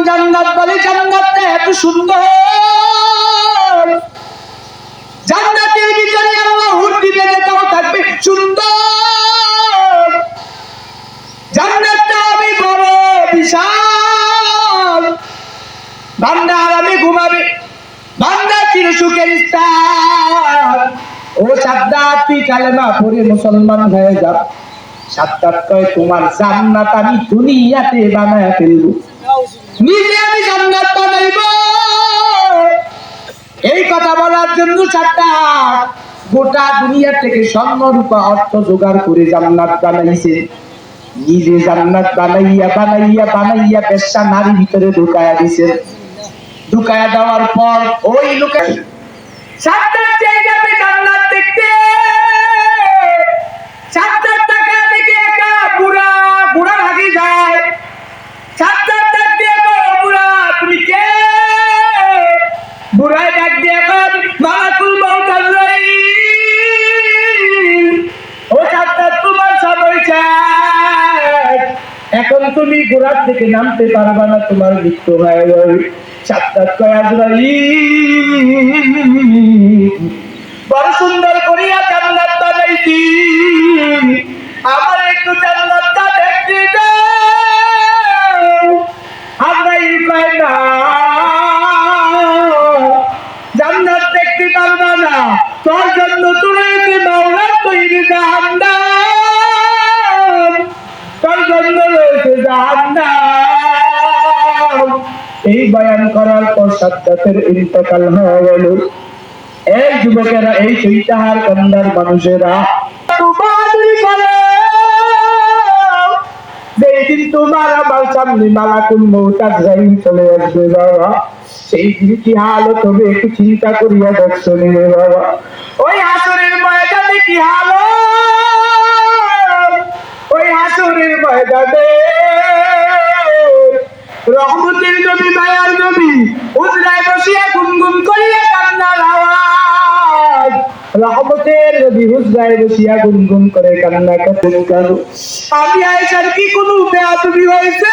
জান্নাত বলে জান্নাতটা এত সুন্দর, জান্নাতের ভিতরে আল্লাহ হুর দিবে, যেটাও থাকবে সুন্দর। জান্নাতটা আমি বড় বিশাল, বান্দা আরামে ঘুমাবে, বান্দা চির সুখের স্থান। ও সাদ্দাত, তুই কালেমা পড়ে মুসলমান হয়ে যা। সাদ্দাত কয়, তোমার জান্নাত আমি দুনিয়াতে বানায় ফেলবো, নিজে আমি জান্নাত বানাইব। এই কথা বলার জন্য সাদ্দাত গোটা দুনিয়া থেকে স্বর্ণ রূপা অর্থ জোগাড় করে জান্নাত বানাইছে। নিজে জান্নাত বানাইয়া বানাইয়া বানাইয়া বেশ্যা নারী ভিতরে ঢুকায়া দিছে। ঢুকায়া দেওয়ার পর ওই লোকে সাদ্দাত চেয়ে যাবে জান্নাত দেখতে। সাদ্দাত টাকা দেখে একা বুড়া বুড়া ভাগে যায়। সাদ্দাত ডাক দিয়ে কয়, বুড়া তুমি কে? বুড়ায় ডাক দিয়ে কয়, মালাকুল মউত আজরাইল। ও সাদ্দাত, তোমার সময় শেষ, এখন তুমি ঘোড়া থেকে নামতে পারবা না, তোমার মৃত্যু হয়ে যাবে। সাদ্দাত কয়, আজরাইল বড় সুন্দর করিয়া জান্নাত বানাইছি, আমার একটু জান্নাতটা দেখতে দাও। আজরাইল কয়, না, জান্নাত দেখতে পারবা না, তোর জন্য রয়েছে মাওলার তৈরি জাহান্নাম, তোর জন্য রয়েছে জাহান্নাম। এই বয়ান করার পর সাদ্দাতের ইন্তেকাল হয়ে গেল। এই যুবকেরা, এই চৈতাহার কান্দার মানুষেরা যেদিন তোমার আমার সামনে মালাকুল মউত আজরাইল চলে আসবে বাবা, সেই দিন কি হালত হবে একটু চিন্তা করিয়া দেখছো রে বাবা। ওই হাসরের ময়দানে কি হালত, ওই হাসরের ময়দানে রহমতের নবী মায়ার নবী হুজরায় বসিয়া গুনগুন করিয়া কান্নার আওয়াজ। রহমতের নবী হুজরায় বসিয়া গুনগুন করে কান্না করতেন। কেন? আমি আয়েশার কি কোনো বেয়াদবি হয়েছে?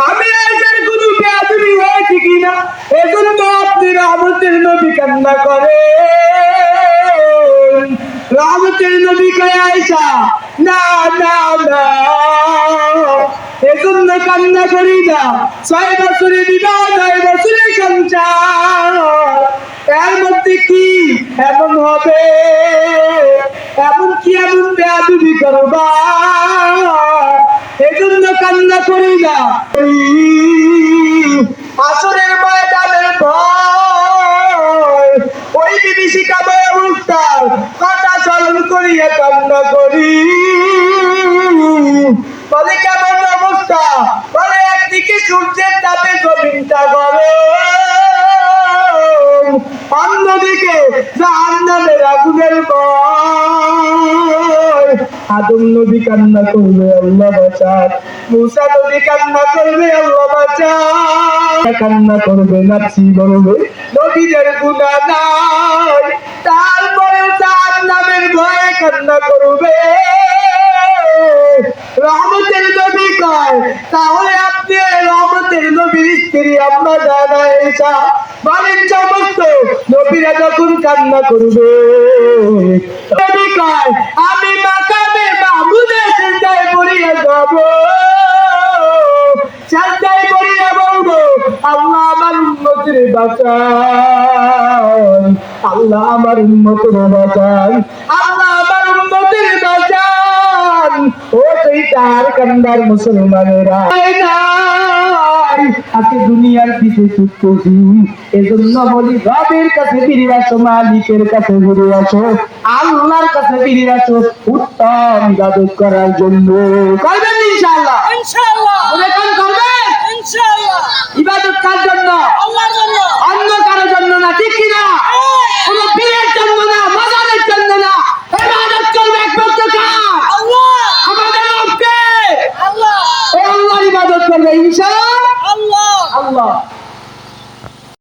আমি আয়েশার কোনো বেয়াদবি হয়েছে কিনা এজন্য আপনি রহমতের নবী কান্না করেন? রহমতের নবী কয়, আয়েশা না না না, এজন্য কান্না করি না। 6 বছরের বিবাহ, 9 বছরের সংসার, এর মধ্যে কি এমন হবে, এমন কি এমন বেয়াদবি করবা, এজন্য কান্না করি না। আসরের ময়দানের ভয়, ওই বিভীষিকা ভয়মুক্তার কথা স্মরণ করিয়া কান্না করি। বলে কেমন অবস্থা? বলে একদিকে সূর্যের তাপে জমিনটা গরম, অন্যদিকে জাহান্নামের আগুনের ভয়। আদম নবী কান্না করবে, আল্লাহ বাঁচান। মুসা নবী কান্না করবে, আল্লাহ বাঁচান। কান্না করবে, নাফসি বলবে, নবীদের গুনাহ নাই, তারপরে জাহান্নামের ভয়ে কান্না করবে। রহমতের নবী কয়, তাহলে আপনি রহমতের নবীর স্ত্রী আম্মা জান আয়েশা বলেন, সমস্ত নবীরা যখন কান্না করবে, নবী কয়, আমি মাকামে মাহমুদের সিজদায় পড়িয়া যাব, সিজদায় পড়িয়া বলবো, আল্লাহ আমার উম্মতের বাঁচান, আল্লাহ আমার উম্মতের বাঁচান, আল্লাহ আমার উম্মতের বাঁচান। ও চৈতাহার কান্দার মুসলমানেরা, আজকে দুনিয়ার পিছে ছুটতেছি, এজন্য বলি রবের কাছে ফিরে আসো, মালিকের কাছে ফিরে আসো, আল্লাহর কাছে ফিরে আসো উত্তম ইবাদত করার জন্য। করবেন ইনশাআল্লাহ? ইনশাআল্লাহ। করবেন ইনশাআল্লাহ। ইবাদত কার জন্য? আল্লাহর জন্য, অন্য কারোর জন্য না, ঠিক কিনা?